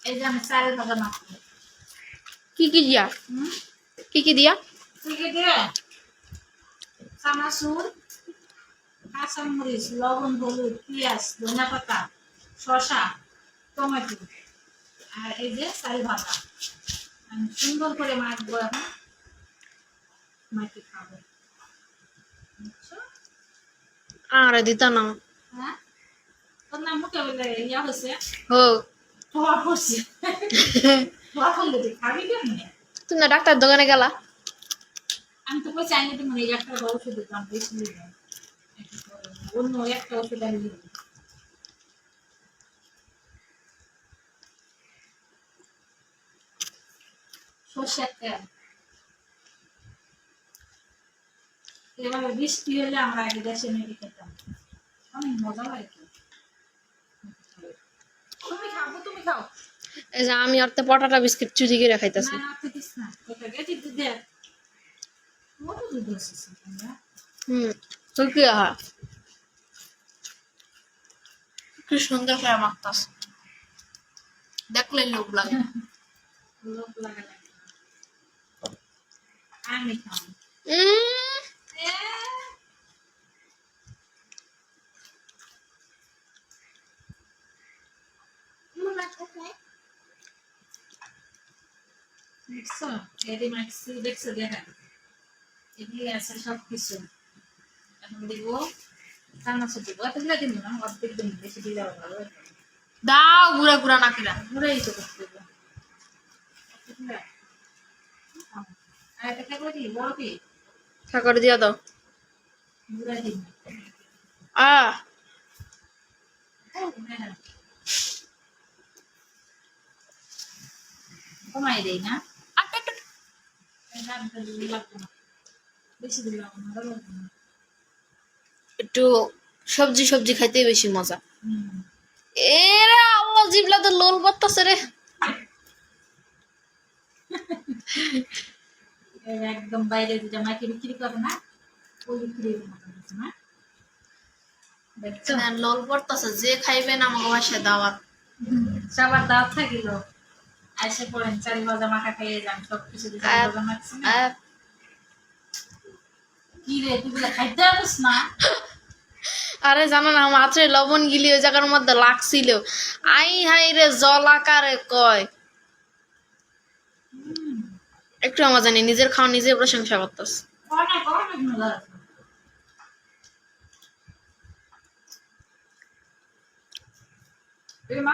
এই যে আমি চালের ভাজা মাখবো। কি দিয়া কি দিয়া চানাচুর, কাঁচামরিচ, লবণ, হলুদ, পেঁয়াজ, ধনিয়া পাতা, শসা, টমেটো আর এই যে চাল ভাজা আমি সুন্দর করে মাখবো। এখন মাখি খাবো। আরে দিতা না। হ্যাঁ তোর নাম মুখে বলে ইয়া হয়েছে হো ধোয়া পড়ছে। ধোয়া পড়লে তুই খাবি কেমনে? তুমি না ডাক্তার দোকানে গেলা? আমি তো কইছি আমি তোমার এই একটা ওষুধ দিতাম, বেশি দিলাম অন্য একটা ওষুধ আমি দিব। সর্ষের তেল এভাবে বৃষ্টি হলে আমরা আগে দেশে মেরে খেতাম, অনেক মজা লাগে। তুমি খাবো, তুমি খাও। এই যে আমি অর্থে পটাটা বিস্কিট চুরি করে খাইতেছি। না খেতিস না, কোথা গেছি দুধ দে কত দুধ আছে তোমরা? তো কি আহা কি সুন্দর করে মাখতাস, দেখলে লোভ লাগে। লোক লাগা লাগে। আমি খাও। দেখছো এদি মাক্সি দেখছো দেখা এদিকে আছে সব কিছু। এখন দিব চানাচুর দিব, এতগুলো দিব না, অর্ধেক দিন বেশি দিলে ভালো হবে। দাও গুড়া গুড়া না কিনা ঘুরেই তো করতে দেবো। আর এটা করে দিই বড় কি করে দিয়া দাও। ঘুরে দিই কমাই দেই না, বেশি দিলাম না। একটু সবজি সবজি খাইতে বেশি মজা। এরে আল্লাহ জিবলা তো লোল করতেছে রে। একদম বাইরে যেটা মাইকে বিক্রি করে না ওই বিক্রি না দেখছো লোল করতেছে। যে খাইবেন আমাকে বাসায় দাওয়াত। সবার দাওয়াত থাকিল আইসে পড়েন, চারি ভাজা মাখা খাইয়ে যান, সবকিছু দিয়ে চারি ভাজা মাখছি না। কি রে তুই বলে খাইতে পারিস না? আরে জানো না মাত্র লবণ গিলি ওই জায়গার মধ্যে লাগছিল, আই হাই রে জল আকারে কয়। একটু আমার জানি নিজের খাওয়া নিজে প্রশংসা করতেছে। মা